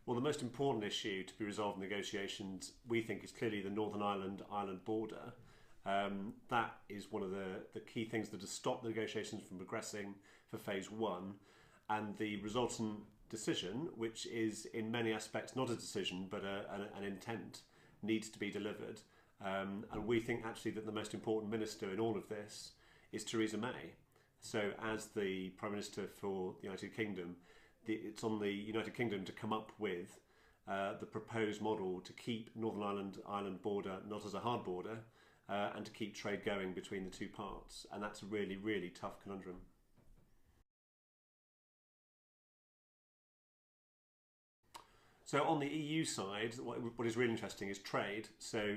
Well, the most important issue to be resolved in negotiations, we think, is clearly the Northern Ireland border. That is one of the key things that has stopped the negotiations from progressing for phase one, and the resultant decision, which is in many aspects not a decision but an intent, needs to be delivered. And we think actually that the most important minister in all of this is Theresa May. So as the Prime Minister for the United Kingdom, it's on the United Kingdom to come up with the proposed model to keep Northern Ireland border not as a hard border, and to keep trade going between the two parts. And that's a really, really tough conundrum. So on the EU side, what is really interesting is trade. So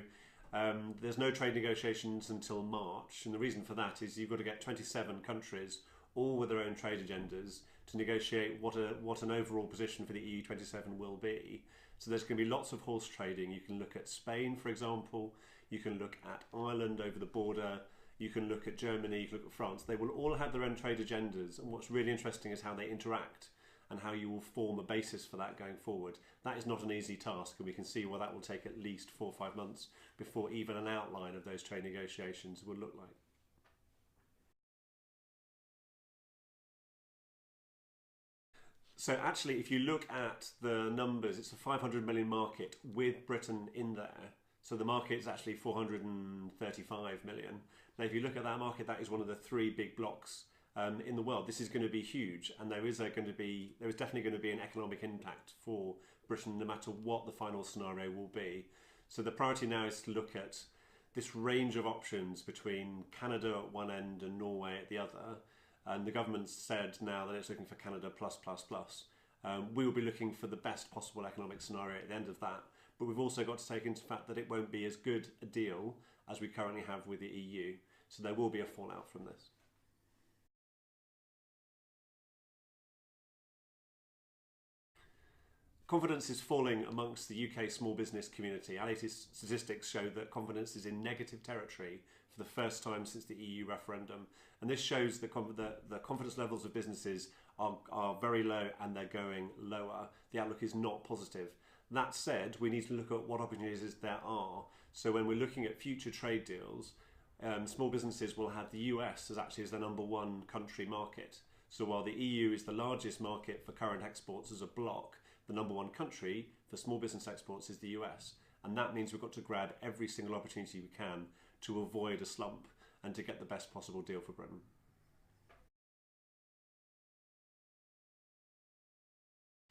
there's no trade negotiations until March, and the reason for that is you've got to get 27 countries, all with their own trade agendas, to negotiate what an overall position for the EU 27 will be. So there's going to be lots of horse trading. You can look at Spain, for example. You can look at Ireland over the border. You can look at Germany. You can look at France. They will all have their own trade agendas, and what's really interesting is how they interact and how you will form a basis for that going forward. That is not an easy task, and we can see that will take at least 4 or 5 months before even an outline of those trade negotiations will look like. So actually, if you look at the numbers, it's a 500 million market with Britain in there. So the market is actually 435 million. Now, if you look at that market, that is one of the 3 big blocks in the world. This is going to be huge, and there is definitely going to be an economic impact for Britain, no matter what the final scenario will be. So the priority now is to look at this range of options between Canada at one end and Norway at the other. And the government's said now that it's looking for Canada plus plus plus. We will be looking for the best possible economic scenario at the end of that. But we've also got to take into fact that it won't be as good a deal as we currently have with the EU. So there will be a fallout from this. Confidence is falling amongst the UK small business community. Our latest statistics show that confidence is in negative territory for the first time since the EU referendum. And this shows that the confidence levels of businesses are very low, and they're going lower. The outlook is not positive. That said, we need to look at what opportunities there are. So when we're looking at future trade deals, small businesses will have the US as their #1 country market. So while the EU is the largest market for current exports as a bloc, the #1 country for small business exports is the US. And that means we've got to grab every single opportunity we can to avoid a slump and to get the best possible deal for Britain.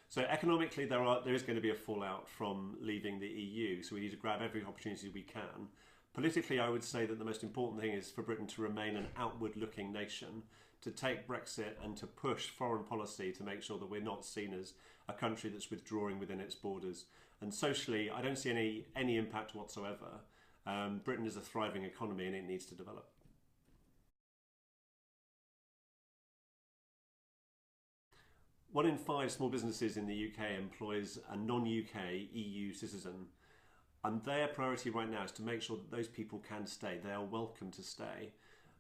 So economically, there is going to be a fallout from leaving the EU, so we need to grab every opportunity we can. Politically, I would say that the most important thing is for Britain to remain an outward-looking nation, to take Brexit and to push foreign policy to make sure that we're not seen as a country that's withdrawing within its borders. And socially, I don't see any impact whatsoever. Britain is a thriving economy, and it needs to develop. 1 in 5 small businesses in the UK employs a non-UK EU citizen, and their priority right now is to make sure that those people can stay. They are welcome to stay.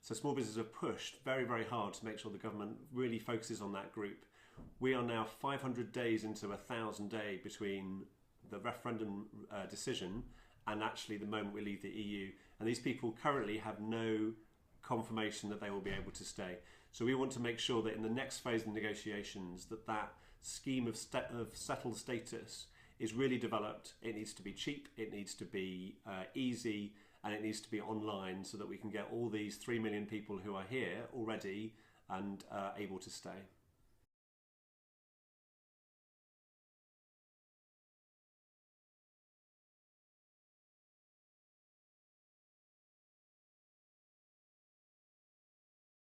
So small businesses are pushed very, very hard to make sure the government really focuses on that group. We are now 500 days into a 1,000-day between the referendum decision and actually the moment we leave the EU. And these people currently have no confirmation that they will be able to stay. So we want to make sure that in the next phase of the negotiations that scheme of settled status is really developed. It needs to be cheap, it needs to be easy, and it needs to be online so that we can get all these 3 million people who are here already and able to stay.